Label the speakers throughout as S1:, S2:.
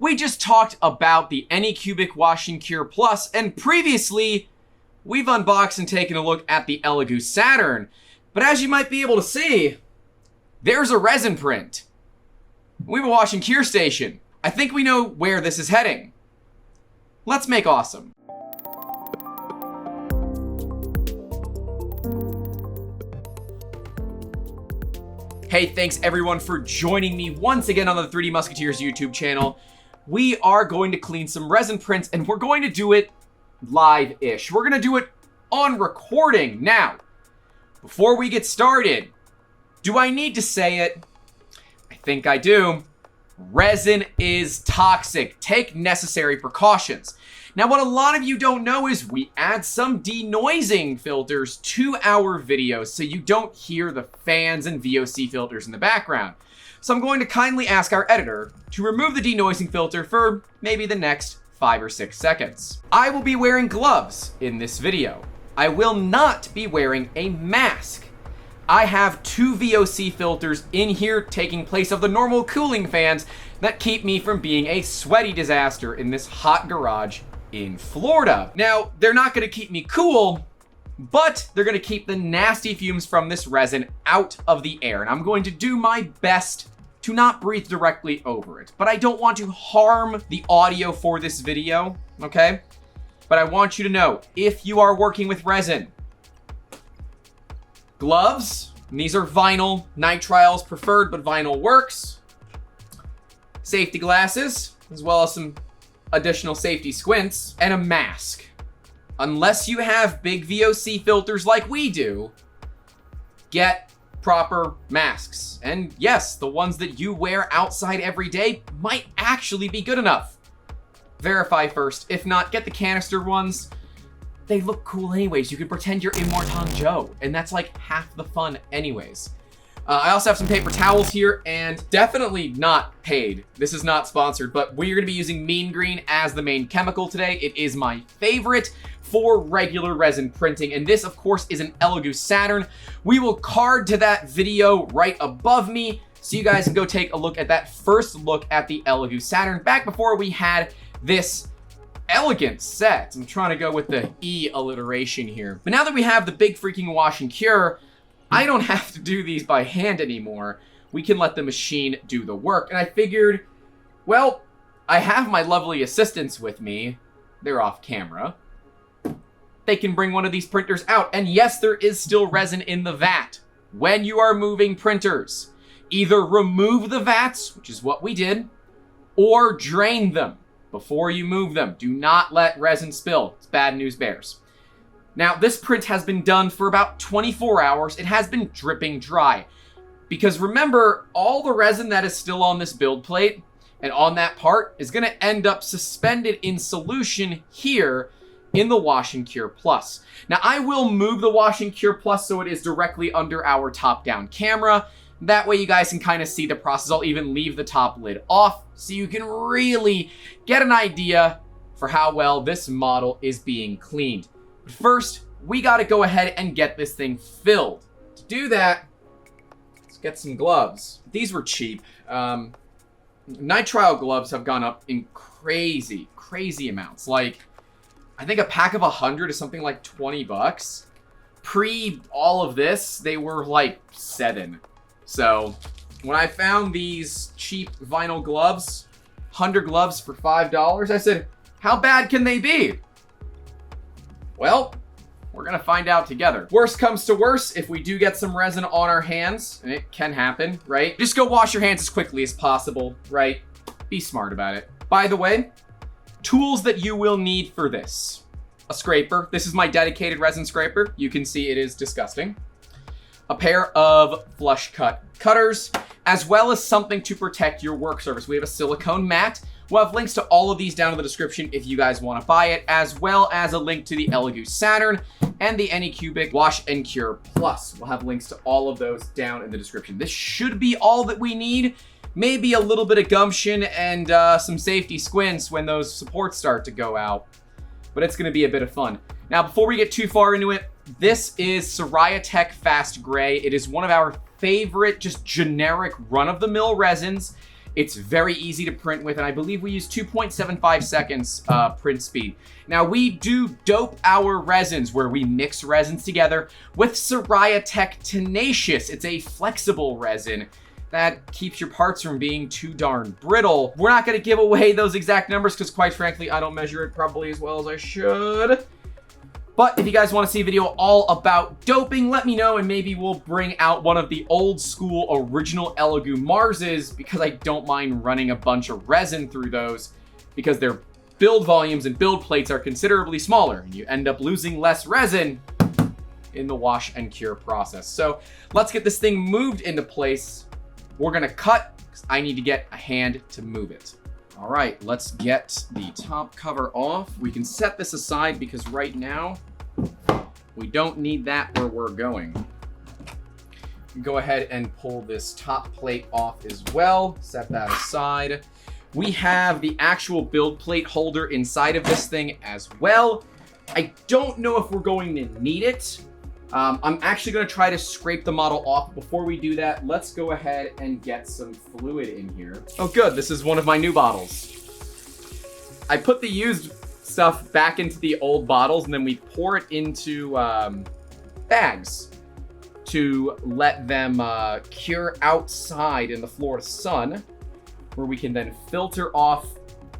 S1: We just talked about the Anycubic Wash and Cure Plus, and previously, we've unboxed and taken a look at the Elegoo Saturn. But as you might be able to see, there's a resin print. We have a wash and cure station. I think we know where this is heading. Let's make awesome. Hey, thanks everyone for joining me once again on the 3D Musketeers YouTube channel. We are going to clean some resin prints, and we're going to do it live-ish. We're gonna do it on recording. Now, before we get started, do I need to say it? I think I do. Resin is toxic. Take necessary precautions. Now, what a lot of you don't know is we add some denoising filters to our videos so you don't hear the fans and VOC filters in the background. So I'm going to kindly ask our editor to remove the denoising filter for maybe the next 5 or 6 seconds. I will be wearing gloves in this video. I will not be wearing a mask. I have 2 VOC filters in here taking place of the normal cooling fans that keep me from being a sweaty disaster in this hot garage in Florida. Now, they're not gonna keep me cool, but they're gonna keep the nasty fumes from this resin out of the air. And I'm going to do my best to not breathe directly over it. But I don't want to harm the audio for this video, okay? But I want you to know, if you are working with resin, gloves, and these are vinyl, nitrile's preferred, but vinyl works. Safety glasses, as well as some additional safety squints, and a mask. Unless you have big VOC filters like we do, get proper masks. And yes, the ones that you wear outside every day might actually be good enough. Verify first. If not, get the canister ones. They look cool anyways. You can pretend you're Immortan Joe, and that's like half the fun anyways. I also have some paper towels here, and definitely not paid. This is not sponsored, but we're gonna be using Mean Green as the main chemical today. It is my favorite for regular resin printing, and this, of course, is an Elegoo Saturn. We will card to that video right above me, so you guys can go take a look at that first look at the Elegoo Saturn back before we had this elegant set. I'm trying to go with the E alliteration here. But now that we have the big freaking wash and cure, I don't have to do these by hand anymore. We can let the machine do the work. And I figured, well, I have my lovely assistants with me. They're off camera. They can bring one of these printers out. And yes, there is still resin in the vat. When you are moving printers, either remove the vats, which is what we did, or drain them before you move them. Do not let resin spill. It's bad news bears. Now, this print has been done for about 24 hours. It has been dripping dry. Because remember, all the resin that is still on this build plate and on that part is gonna end up suspended in solution here in the Wash and Cure Plus. Now, I will move the Wash and Cure Plus so it is directly under our top-down camera. That way you guys can kind of see the process. I'll even leave the top lid off so you can really get an idea for how well this model is being cleaned. But first, we got to go ahead and get this thing filled. To do that, let's get some gloves. These were cheap. Nitrile gloves have gone up in crazy amounts. Like, I think a pack of 100 is something like 20 bucks. Pre all of this, they were like 7. So when I found these cheap vinyl gloves, 100 gloves for $5, I said, how bad can they be? Well, we're gonna find out together. Worst comes to worst, if we do get some resin on our hands, and it can happen, right? Just go wash your hands as quickly as possible, right? Be smart about it. By the way, tools that you will need for this. A scraper. This is my dedicated resin scraper. You can see it is disgusting. A pair of flush cut cutters, as well as something to protect your work surface. We have a silicone mat. We'll have links to all of these down in the description if you guys want to buy it, as well as a link to the Elegoo Saturn and the Anycubic Wash and Cure Plus. We'll have links to all of those down in the description. This should be all that we need. Maybe a little bit of gumption and some safety squints when those supports start to go out. But it's going to be a bit of fun. Now, before we get too far into it, this is Soraya Tech Fast Gray. It is one of our favorite, just generic run-of-the-mill resins. It's very easy to print with, and I believe we use 2.75 seconds print speed. Now, we do dope our resins, where we mix resins together with Soraya Tech Tenacious. It's a flexible resin that keeps your parts from being too darn brittle. We're not going to give away those exact numbers because, quite frankly, I don't measure it probably as well as I should. But if you guys want to see a video all about doping, let me know, and maybe we'll bring out one of the old school original Elegoo Marses, because I don't mind running a bunch of resin through those, because their build volumes and build plates are considerably smaller, and you end up losing less resin in the wash and cure process. So let's get this thing moved into place. We're gonna cut, because I need to get a hand to move it. All right, let's get the top cover off. We can set this aside because right now, we don't need that where we're going. Go ahead and pull this top plate off as well. Set that aside. We have the actual build plate holder inside of this thing as well. I don't know if we're going to need it. I'm actually going to try to scrape the model off. Before we do that, let's go ahead and get some fluid in here. Oh good, this is one of my new bottles. I put the used stuff back into the old bottles, and then we pour it into bags to let them cure outside in the Florida sun, where we can then filter off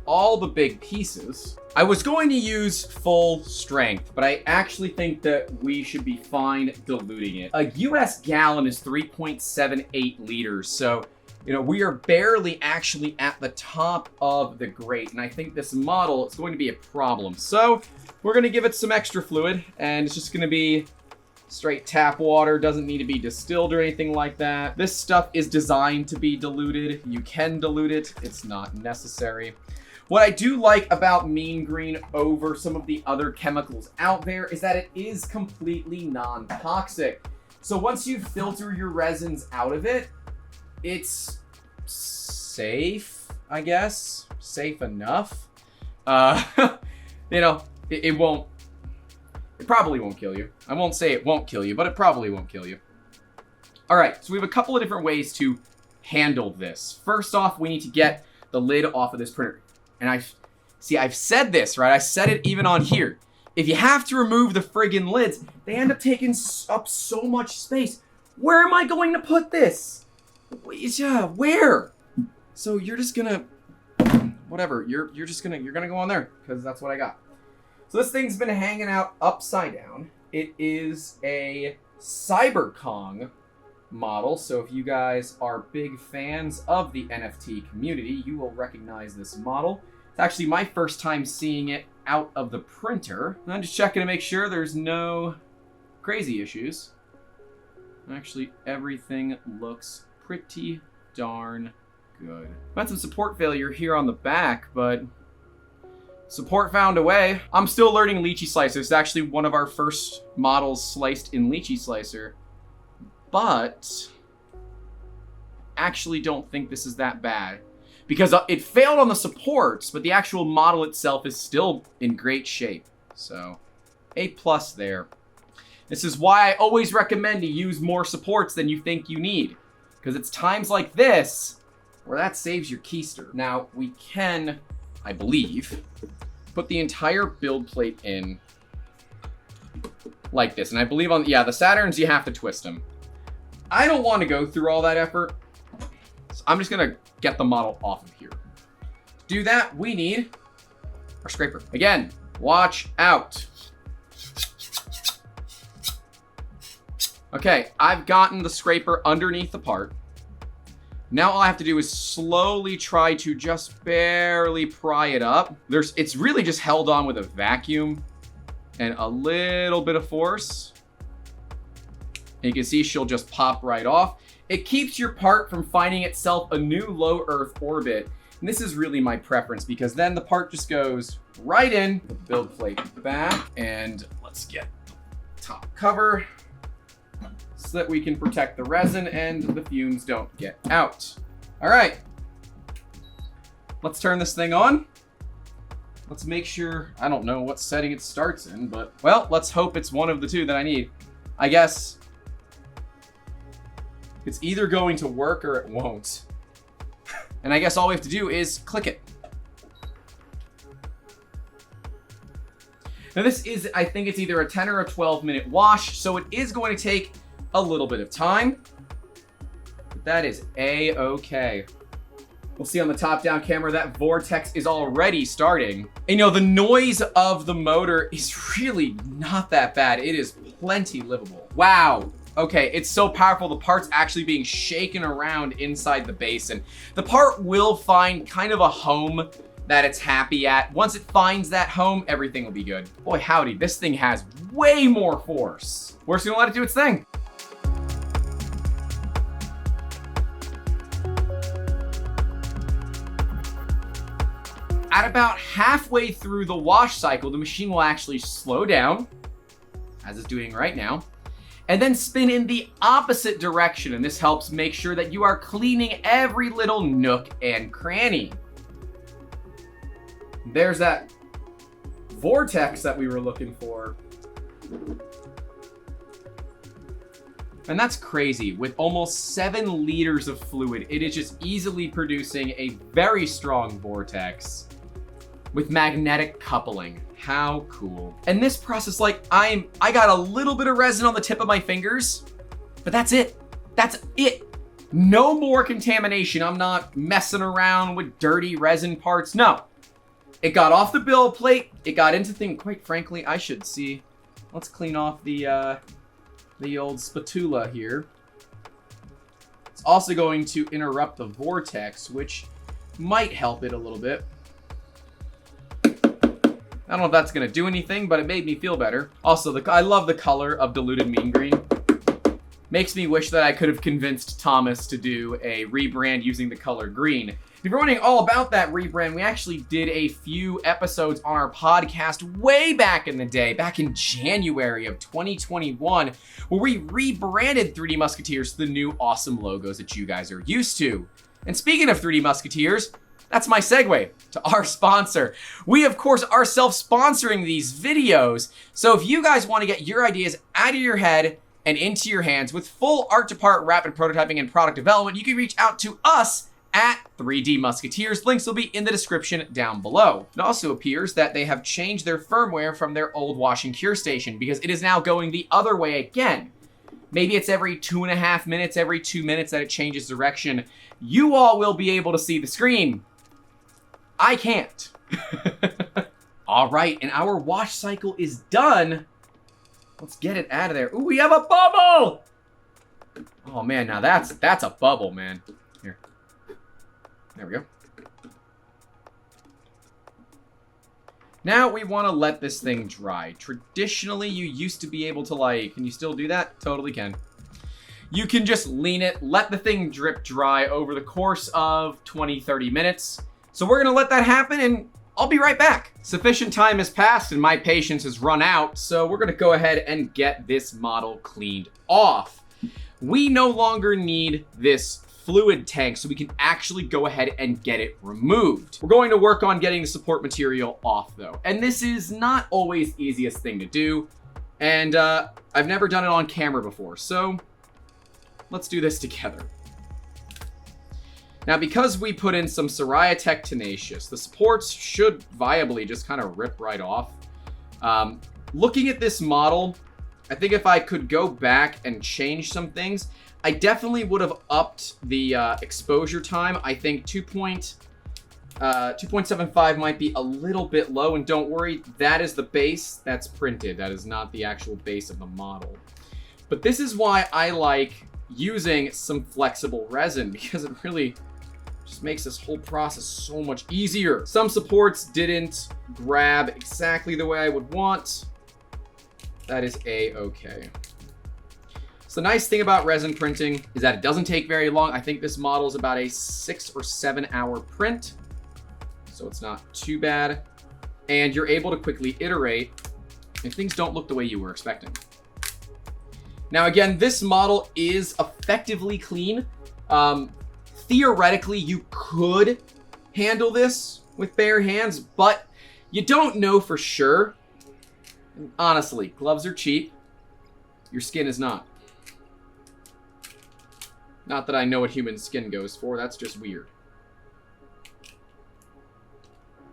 S1: all the big pieces. I was going to use full strength, but I actually think that we should be fine diluting it. A US gallon is 3.78 liters, so we are barely actually at the top of the grate, and I think this model is going to be a problem. So we're going to give it some extra fluid, and it's just going to be straight tap water. Doesn't need to be distilled or anything like that. This stuff is designed to be diluted. You can dilute it. It's not necessary. What I do like about Mean Green over some of the other chemicals out there is that it is completely non-toxic. So once you filter your resins out of it, it's safe, I guess. Safe enough. It probably won't kill you. I won't say it won't kill you, but it probably won't kill you. All right, so we have a couple of different ways to handle this. First off, we need to get the lid off of this printer. And I've said this, right? I said it even on here. If you have to remove the friggin' lids, they end up taking up so much space. Where am I going to put this? Where? So you're just gonna, whatever. You're gonna go on there because that's what I got. So this thing's been hanging out upside down. It is a CyberKong model. So if you guys are big fans of the NFT community, you will recognize this model. It's actually my first time seeing it out of the printer. I'm just checking to make sure there's no crazy issues. Actually, everything looks pretty darn good. Had some support failure here on the back, but support found a way. I'm still learning Lychee Slicer. It's actually one of our first models sliced in Lychee Slicer. But actually don't think this is that bad, because it failed on the supports, but the actual model itself is still in great shape. So A+ there. This is why I always recommend to use more supports than you think you need, because it's times like this where that saves your keister. Now we can, I believe, put the entire build plate in like this. And I believe the Saturns, you have to twist them. I don't want to go through all that effort, so I'm just going to get the model off of here. To do that, we need our scraper. Again, watch out. Okay, I've gotten the scraper underneath the part. Now all I have to do is slowly try to just barely pry it up. It's really just held on with a vacuum and a little bit of force. And you can see she'll just pop right off. It keeps your part from finding itself a new low Earth orbit. And this is really my preference, because then the part just goes right in, the build plate back, and let's get the top cover so that we can protect the resin and the fumes don't get out. All right, let's turn this thing on. Let's make sure, I don't know what setting it starts in, but well, let's hope it's one of the two that I need. I guess it's either going to work or it won't. And I guess all we have to do is click it. Now this is, I think it's either a 10 or a 12-minute wash, so it is going to take a little bit of time. But that is A-okay. We'll see on the top-down camera that vortex is already starting. And, you know, the noise of the motor is really not that bad. It is plenty livable. Wow. Okay, it's so powerful. The part's actually being shaken around inside the basin. The part will find kind of a home that it's happy at. Once it finds that home, everything will be good. Boy, howdy, this thing has way more force. We're just gonna let it do its thing. At about halfway through the wash cycle, the machine will actually slow down, as it's doing right now, and then spin in the opposite direction. And this helps make sure that you are cleaning every little nook and cranny. There's that vortex that we were looking for. And that's crazy. With almost 7 liters of fluid, it is just easily producing a very strong vortex with magnetic coupling. How cool. And this process, like, I got a little bit of resin on the tip of my fingers, but that's it. That's it. No more contamination. I'm not messing around with dirty resin parts. No. It got off the build plate. It got into things. Quite frankly, I should see. Let's clean off the old spatula here. It's also going to interrupt the vortex, which might help it a little bit. I don't know if that's going to do anything, but it made me feel better. Also, I love the color of diluted mean green. Makes me wish that I could have convinced Thomas to do a rebrand using the color green. If you're wondering all about that rebrand, we actually did a few episodes on our podcast way back in the day, back in January of 2021, where we rebranded 3D Musketeers to the new awesome logos that you guys are used to. And speaking of 3D Musketeers, that's my segue to our sponsor. We, of course, are self-sponsoring these videos. So if you guys want to get your ideas out of your head and into your hands with full art-to-part rapid prototyping and product development, you can reach out to us at 3D Musketeers. Links will be in the description down below. It also appears that they have changed their firmware from their old wash and cure station because it is now going the other way again. Maybe it's every 2.5 minutes, every 2 minutes that it changes direction. You all will be able to see the screen. I can't. All right, and our wash cycle is done. Let's get it out of there. Ooh, we have a bubble! Oh man, now that's a bubble, man. Here. There we go. Now we want to let this thing dry. Traditionally, you used to be able to, like, can you still do that? Totally can. You can just lean it, let the thing drip dry over the course of 20-30 minutes. So we're going to let that happen, and I'll be right back. Sufficient time has passed, and my patience has run out, so we're going to go ahead and get this model cleaned off. We no longer need this fluid tank, so we can actually go ahead and get it removed. We're going to work on getting the support material off, though. And this is not always the easiest thing to do, and I've never done it on camera before, so let's do this together. Now, because we put in some Tech Tenacious, the supports should viably just kind of rip right off. Looking at this model, I think if I could go back and change some things, I definitely would have upped the exposure time. I think 2.75 might be a little bit low, and don't worry, that is the base that's printed. That is not the actual base of the model. But this is why I like using some flexible resin, because it really just makes this whole process so much easier. Some supports didn't grab exactly the way I would want. That is A-okay. So the nice thing about resin printing is that it doesn't take very long. I think this model is about a 6 or 7 hour print, so it's not too bad. And you're able to quickly iterate if things don't look the way you were expecting. Now again, this model is effectively clean. Theoretically, you could handle this with bare hands, but you don't know for sure. And honestly, gloves are cheap. Your skin is not. Not that I know what human skin goes for, that's just weird.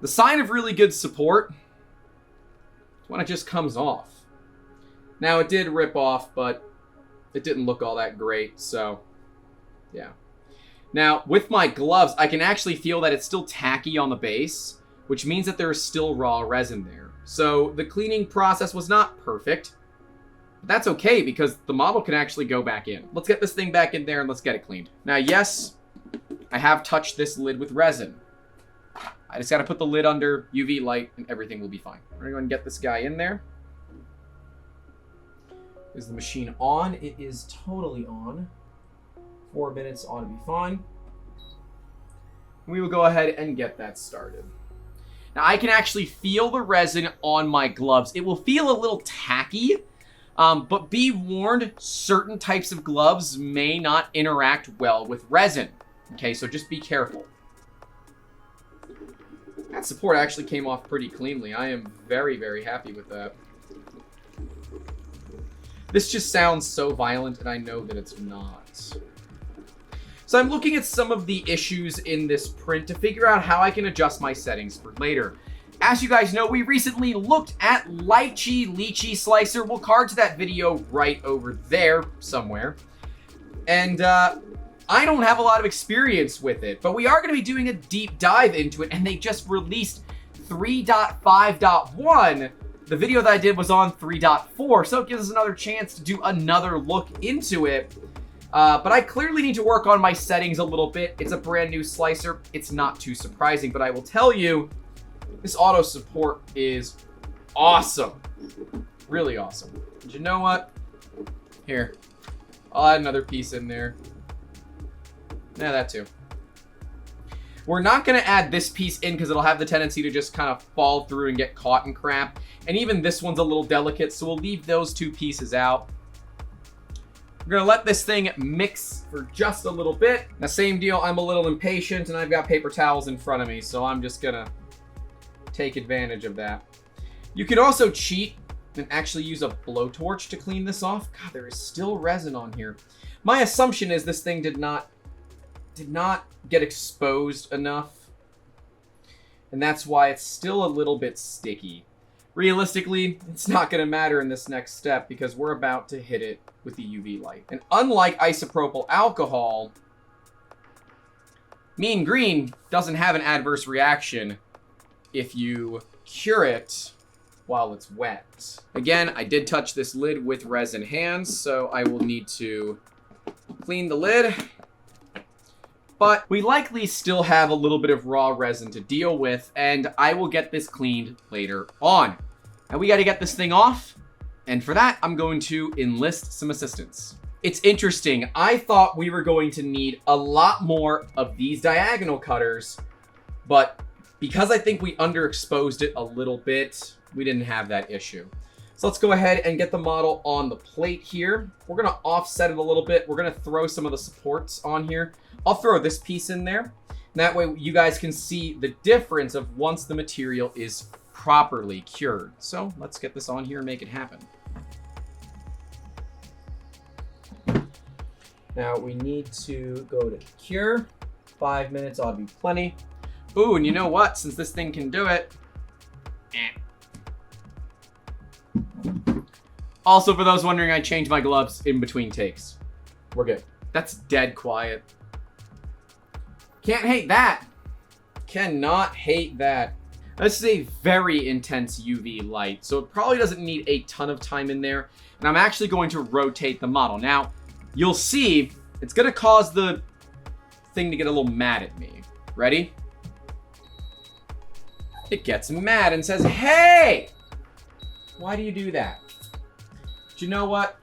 S1: The sign of really good support is when it just comes off. Now, it did rip off, but it didn't look all that great, so yeah. Now, with my gloves, I can actually feel that it's still tacky on the base, which means that there is still raw resin there. So the cleaning process was not perfect, but that's okay because the model can actually go back in. Let's get this thing back in there and let's get it cleaned. Now, yes, I have touched this lid with resin. I just got to put the lid under UV light and everything will be fine. We're going to go and get this guy in there. Is the machine on? It is totally on. 4 minutes ought to be fine. We will go ahead and get that started. Now, I can actually feel the resin on my gloves. It will feel a little tacky, but be warned, certain types of gloves may not interact well with resin. Okay, so just be careful. That support actually came off pretty cleanly. I am very, very happy with that. This just sounds so violent, and I know that it's not. So I'm looking at some of the issues in this print to figure out how I can adjust my settings for later. As you guys know, we recently looked at Lychee Slicer. We'll card to that video right over there somewhere. And I don't have a lot of experience with it, but we are going to be doing a deep dive into it, and they just released 3.5.1. The video that I did was on 3.4, so it gives us another chance to do another look into it. But I clearly need to work on my settings a little bit. It's a brand new slicer. It's not too surprising, but I will tell you, this auto support is awesome. Really awesome. And you know what? Here, I'll add another piece in there. Yeah, that too. We're not going to add this piece in because it'll have the tendency to just kind of fall through and get caught in crap. And even this one's a little delicate, so we'll leave those two pieces out. We're going to let this thing mix for just a little bit. Now, same deal, I'm a little impatient, and I've got paper towels in front of me, so I'm just going to take advantage of that. You can also cheat and actually use a blowtorch to clean this off. God, there is still resin on here. My assumption is this thing did not get exposed enough, and that's why it's still a little bit sticky. Realistically, it's not going to matter in this next step because we're about to hit it with the UV light. And unlike isopropyl alcohol, Mean Green doesn't have an adverse reaction if you cure it while it's wet. Again, I did touch this lid with resin hands, so I will need to clean the lid. But we likely still have a little bit of raw resin to deal with, and I will get this cleaned later on. Now we got to get this thing off, and for that, I'm going to enlist some assistance. It's interesting. I thought we were going to need a lot more of these diagonal cutters, but because I think we underexposed it a little bit, we didn't have that issue. So let's go ahead and get the model on the plate here. We're going to offset it a little bit. We're going to throw some of the supports on here. I'll throw this piece in there. That way you guys can see the difference of once the material is properly cured. So let's get this on here and make it happen. Now we need to go to cure. 5 minutes ought to be plenty. Ooh, and you know what? Since this thing can do it. Also, for those wondering, I changed my gloves in between takes. We're good. That's dead quiet. Can't hate that. Cannot hate that. This is a very intense UV light, so it probably doesn't need a ton of time in there. And I'm actually going to rotate the model. Now, you'll see it's going to cause the thing to get a little mad at me. Ready? It gets mad and says, hey! Why do you do that? But you know what?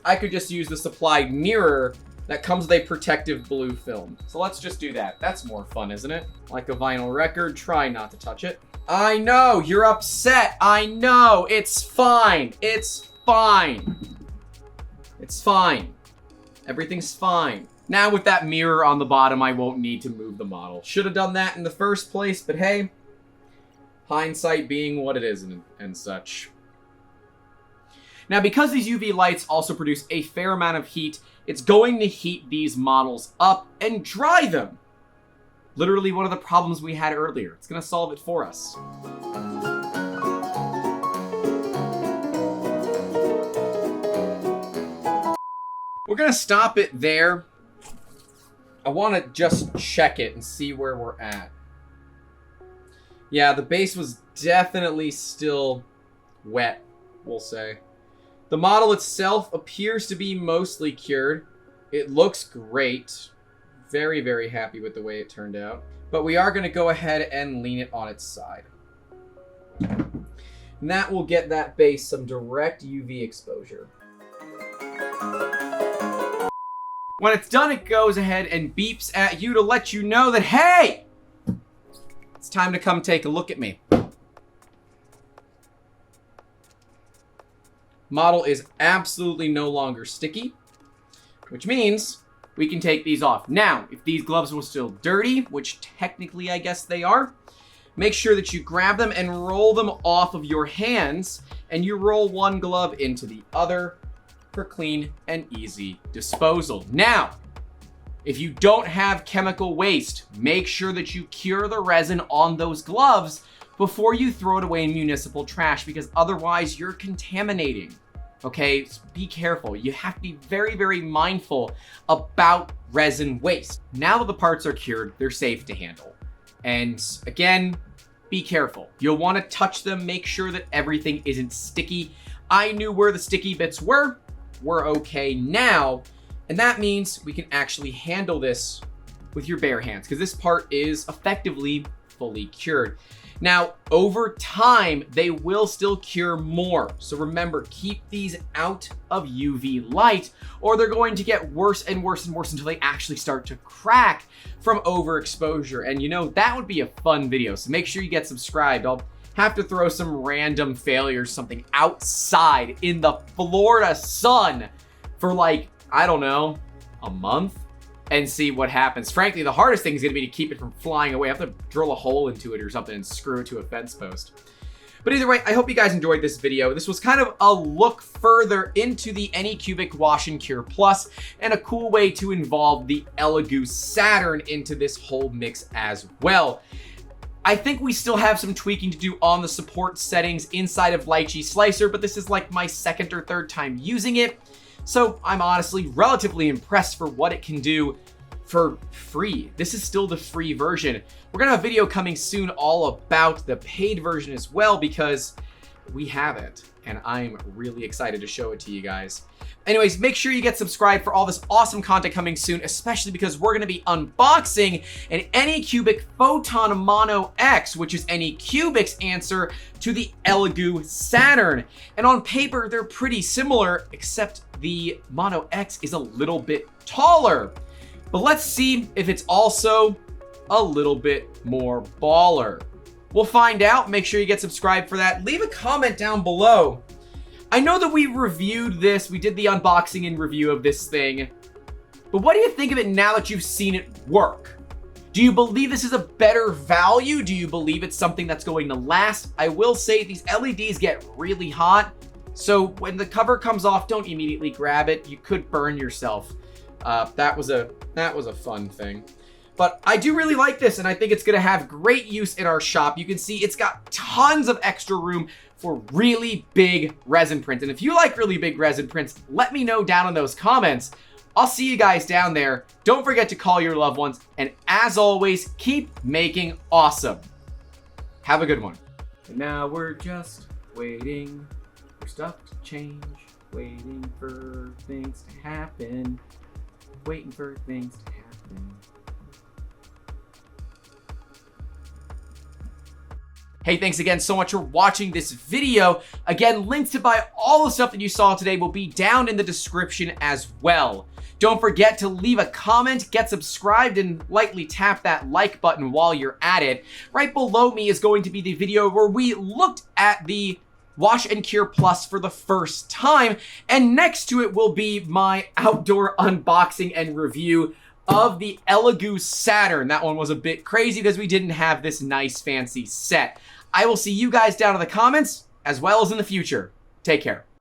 S1: I could just use the supplied mirror that comes with a protective blue film. So let's just do that. That's more fun, isn't it? Like a vinyl record, try not to touch it. I know, you're upset. I know, it's fine. It's fine. It's fine. Everything's fine. Now with that mirror on the bottom, I won't need to move the model. Should have done that in the first place, but hey, hindsight being what it is and such. Now, because these UV lights also produce a fair amount of heat, it's going to heat these models up and dry them. literally one of the problems we had earlier. It's going to solve it for us. We're going to stop it there. I want to just check it and see where we're at. Yeah, the base was definitely still wet, we'll say. The model itself appears to be mostly cured. It looks great. Very, very happy with the way it turned out. But we are going to go ahead and lean it on its side. And that will get that base some direct UV exposure. When it's done, it goes ahead and beeps at you to let you know that, hey, it's time to come take a look at me. Model is absolutely no longer sticky, which means we can take these off. Now, if these gloves were still dirty, which technically I guess they are, make sure that you grab them and roll them off of your hands, and you roll one glove into the other for clean and easy disposal. Now, if you don't have chemical waste, make sure that you cure the resin on those gloves before you throw it away in municipal trash, because otherwise you're contaminating. Okay, so be careful. You have to be very, very mindful about resin waste. Now that the parts are cured, they're safe to handle. And again, be careful. You'll want to touch them, make sure that everything isn't sticky. I knew where the sticky bits were. We're okay now. And that means we can actually handle this with your bare hands, because this part is effectively fully cured. Now, over time, they will still cure more. So remember, keep these out of UV light, or they're going to get worse and worse and worse until they actually start to crack from overexposure. And you know, that would be a fun video. So make sure you get subscribed. I'll have to throw some random failures, something outside in the Florida sun for like, I don't know, a month, and see what happens. Frankly, the hardest thing is going to be to keep it from flying away. I have to drill a hole into it or something and screw it to a fence post. But either way, I hope you guys enjoyed this video. This was kind of a look further into the Anycubic Wash and Cure Plus, and a cool way to involve the Elegoo Saturn into this whole mix as well. I think we still have some tweaking to do on the support settings inside of Lychee Slicer, but this is like my second or third time using it. So I'm honestly relatively impressed for what it can do for free. This is still the free version. We're gonna have a video coming soon all about the paid version as well, because we have it and I'm really excited to show it to you guys. Anyways, make sure you get subscribed for all this awesome content coming soon, especially because we're gonna be unboxing an Anycubic Photon Mono X, which is Anycubic's answer to the Elegoo Saturn. And on paper, they're pretty similar, except the Mono X is a little bit taller. But let's see if it's also a little bit more baller. We'll find out. Make sure you get subscribed for that. Leave a comment down below. I know that we reviewed this. We did the unboxing and review of this thing. But what do you think of it now that you've seen it work? Do you believe this is a better value? Do you believe it's something that's going to last? I will say these LEDs get really hot. So when the cover comes off, don't immediately grab it. You could burn yourself. That was a fun thing. But I do really like this, and I think it's gonna have great use in our shop. You can see it's got tons of extra room for really big resin prints. And if you like really big resin prints, let me know down in those comments. I'll see you guys down there. Don't forget to call your loved ones. And as always, keep making awesome. Have a good one. And now we're just waiting for stuff to change. Waiting for things to happen. Waiting for things to happen. Hey, thanks again so much for watching this video. Again, links to buy all the stuff that you saw today will be down in the description as well. Don't forget to leave a comment, get subscribed, and lightly tap that like button while you're at it. Right below me is going to be the video where we looked at the Wash and Cure Plus for the first time, and next to it will be my outdoor unboxing and review of the Elegoo Saturn. That one was a bit crazy because we didn't have this nice fancy set. I will see you guys down in the comments as well as in the future. Take care.